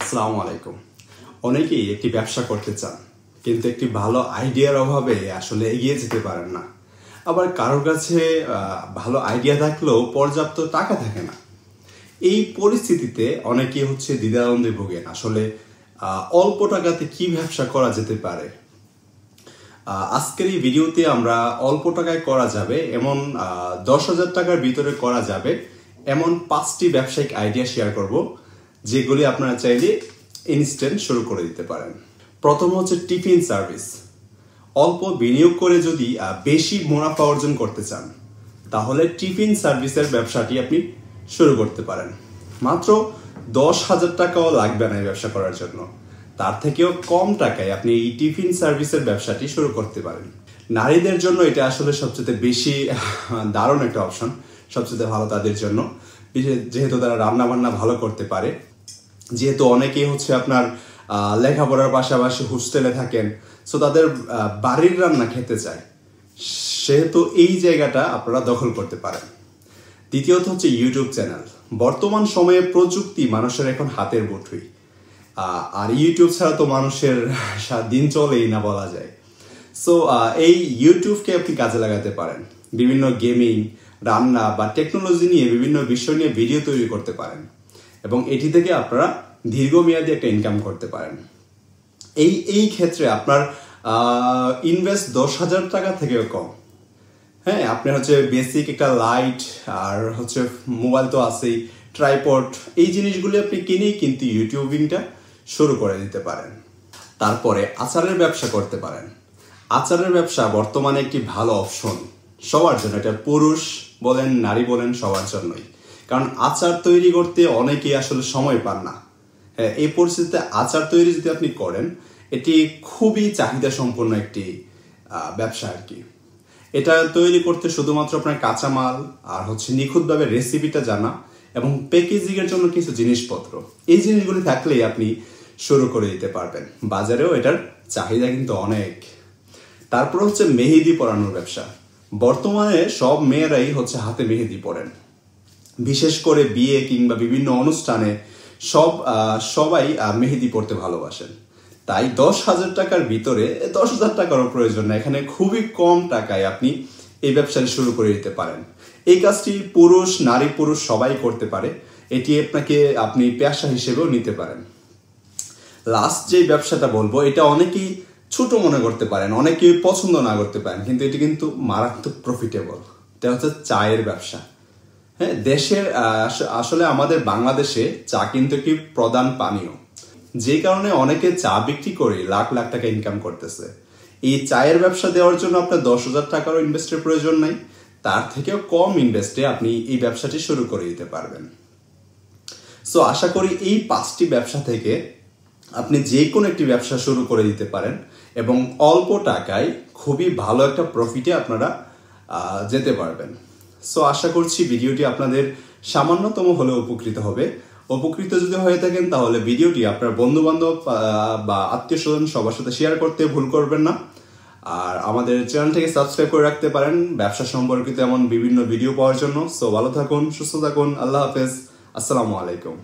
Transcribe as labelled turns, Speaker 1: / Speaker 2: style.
Speaker 1: আসসালামু আলাইকুম। অনেকেই একটি ব্যবসা করতে চান, কিন্তু একটি ভালো আইডিয়ার অভাবে আসলে এগিয়ে যেতে পারেন না। আবার কারোর কাছে ভালো আইডিয়া থাকলেও পর্যাপ্ত টাকা থাকে না। এই পরিস্থিতিতে অনেকেই দ্বিধাদ্বন্দ্বে ভোগেন। আসলে অল্প টাকাতে কি ব্যবসা করা যেতে পারে। আজকের এই ভিডিওতে আমরা অল্প টাকায় করা যাবে এমন 10,000 টাকার ভিতরে করা যাবে এমন 5টি ব্যবসায়িক আইডিয়া শেয়ার করব, যেগুলি আপনারা চাইলে ইনস্ট্যান্ট শুরু করে দিতে পারেন। প্রথম টিফিন সার্ভিস। অল্প বিনিয়োগ করে যদি বেশি মুনাফা অর্জন করতে চান, তাহলে টিফিন সার্ভিসের ব্যবসাটি আপনি শুরু করতে পারেন। মাত্র 10,000 টাকাও লাগবে না এই ব্যবসা করার জন্য। তার থেকেও কম টাকায় আপনি এই টিফিন সার্ভিসের ব্যবসাটি শুরু করতে পারেন। নারীদের জন্য এটা আসলে সবচেয়ে বেশি দারুণ একটা অপশন, সবচেয়ে ভালো তাদের জন্য, যেহেতু তারা রান্না বান্না ভালো করতে পারে। যেহেতু অনেকেই আপনার লেখাপড়ার পাশাপাশি হোস্টেলে থাকেন, সো তাদের বাড়ির রান্না খেতে চায়, সেহেতু এই জায়গাটা আপনারা দখল করতে পারেন। দ্বিতীয়ত ইউটিউব চ্যানেল। বর্তমান সময়ে প্রযুক্তি মানুষের এখন হাতের মুঠোয়, আর ইউটিউব ছাড়া তো মানুষের দিন চলেই না বলা যায়। সো এই ইউটিউবকে আপনি কাজে লাগাতে পারেন। বিভিন্ন গেমিং, রান্না বা টেকনোলজি নিয়ে বিভিন্ন বিষয় নিয়ে ভিডিও তৈরি করতে পারেন, এবং এটি থেকে আপনারা দীর্ঘমেয়াদী একটা ইনকাম করতে পারেন। এই ক্ষেত্রে আপনার ইনভেস্ট 10,000 টাকা থেকেও কম। হ্যাঁ, আপনি বেসিক একটা লাইট আর মোবাইল তো আছেই, ট্রাইপড, এই জিনিসগুলি আপনি কিনেই কিন্তু ইউটিউবিংটা শুরু করে দিতে পারেন। তারপরে আচারের ব্যবসা করতে পারেন। আচারের ব্যবসা বর্তমানে একটি ভালো অপশন সবার জন্য। এটা পুরুষ বলেন, নারী বলেন, সবার জন্যই। কারণ আচার তৈরি করতে অনেকেই আসলে সময় পান না। হ্যাঁ, এই পরিস্থিতিতে আচার তৈরি যদি আপনি করেন, এটি খুবই চাহিদা সম্পন্ন একটি ব্যবসা আর কি। এটা তৈরি করতে শুধুমাত্র আপনার কাঁচামাল আর নিখুঁতভাবে রেসিপিটা জানা এবং প্যাকেজিং এর জন্য কিছু জিনিসপত্র, এই জিনিসগুলি থাকলেই আপনি শুরু করে দিতে পারবেন। বাজারেও এটার চাহিদা কিন্তু অনেক। তারপর মেহেদি পরানোর ব্যবসা। বর্তমানে সব মেয়েরাই হাতে মেহেদি পরেন, বিশেষ করে বিয়ে কিংবা বিভিন্ন অনুষ্ঠানে সবাই মেহেদি পড়তে ভালোবাসেন। তাই 10,000 টাকার ভিতরে, 10,000 টাকারও প্রয়োজন না, এখানে খুবই কম টাকায় আপনি এই ব্যবসাটি শুরু করে দিতে পারেন। এই কাজটি পুরুষ, নারী, পুরুষ সবাই করতে পারে। এটি আপনি পেশা হিসেবেও নিতে পারেন। লাস্ট যে ব্যবসাটা বলবো, এটা অনেকেই ছোট মনে করতে পারেন, অনেকেই পছন্দ না করতে পারেন, কিন্তু এটি কিন্তু মারাত্মক প্রফিটেবল। এটা চায়ের ব্যবসা। হ্যাঁ, দেশের আসলে আমাদের বাংলাদেশে চা কিন্তু একটি প্রধান পানীয়, যে কারণে অনেকে চা বিক্রি করে লাখ লাখ টাকা ইনকাম করতেছে। এই চায়ের ব্যবসা দেওয়ার জন্য আপনার 10,000 টাকারও ইনভেস্টের প্রয়োজন নাই, তার থেকেও কম ইনভেস্টে আপনি এই ব্যবসাটি শুরু করে দিতে পারবেন। সো আশা করি এই 5টি ব্যবসা থেকে আপনি যে কোনো একটি ব্যবসা শুরু করে দিতে পারেন, এবং অল্প টাকায় খুবই ভালো একটা প্রফিটে আপনারা যেতে পারবেন। সো আশা করছি ভিডিওটি আপনাদের সামান্যতম হলেও উপকৃত হবে। উপকৃত যদি হয়ে থাকেন, তাহলে ভিডিওটি আপনার বন্ধু বান্ধব বা আত্মীয় স্বজন সবার সাথে শেয়ার করতে ভুল করবেন না। আর আমাদের চ্যানেলটাকে সাবস্ক্রাইব করে রাখতে পারেন ব্যবসা সম্পর্কিত এমন বিভিন্ন ভিডিও পাওয়ার জন্য। সো ভালো থাকুন, সুস্থ থাকুন, আল্লাহ হাফেজ, আসসালামু আলাইকুম।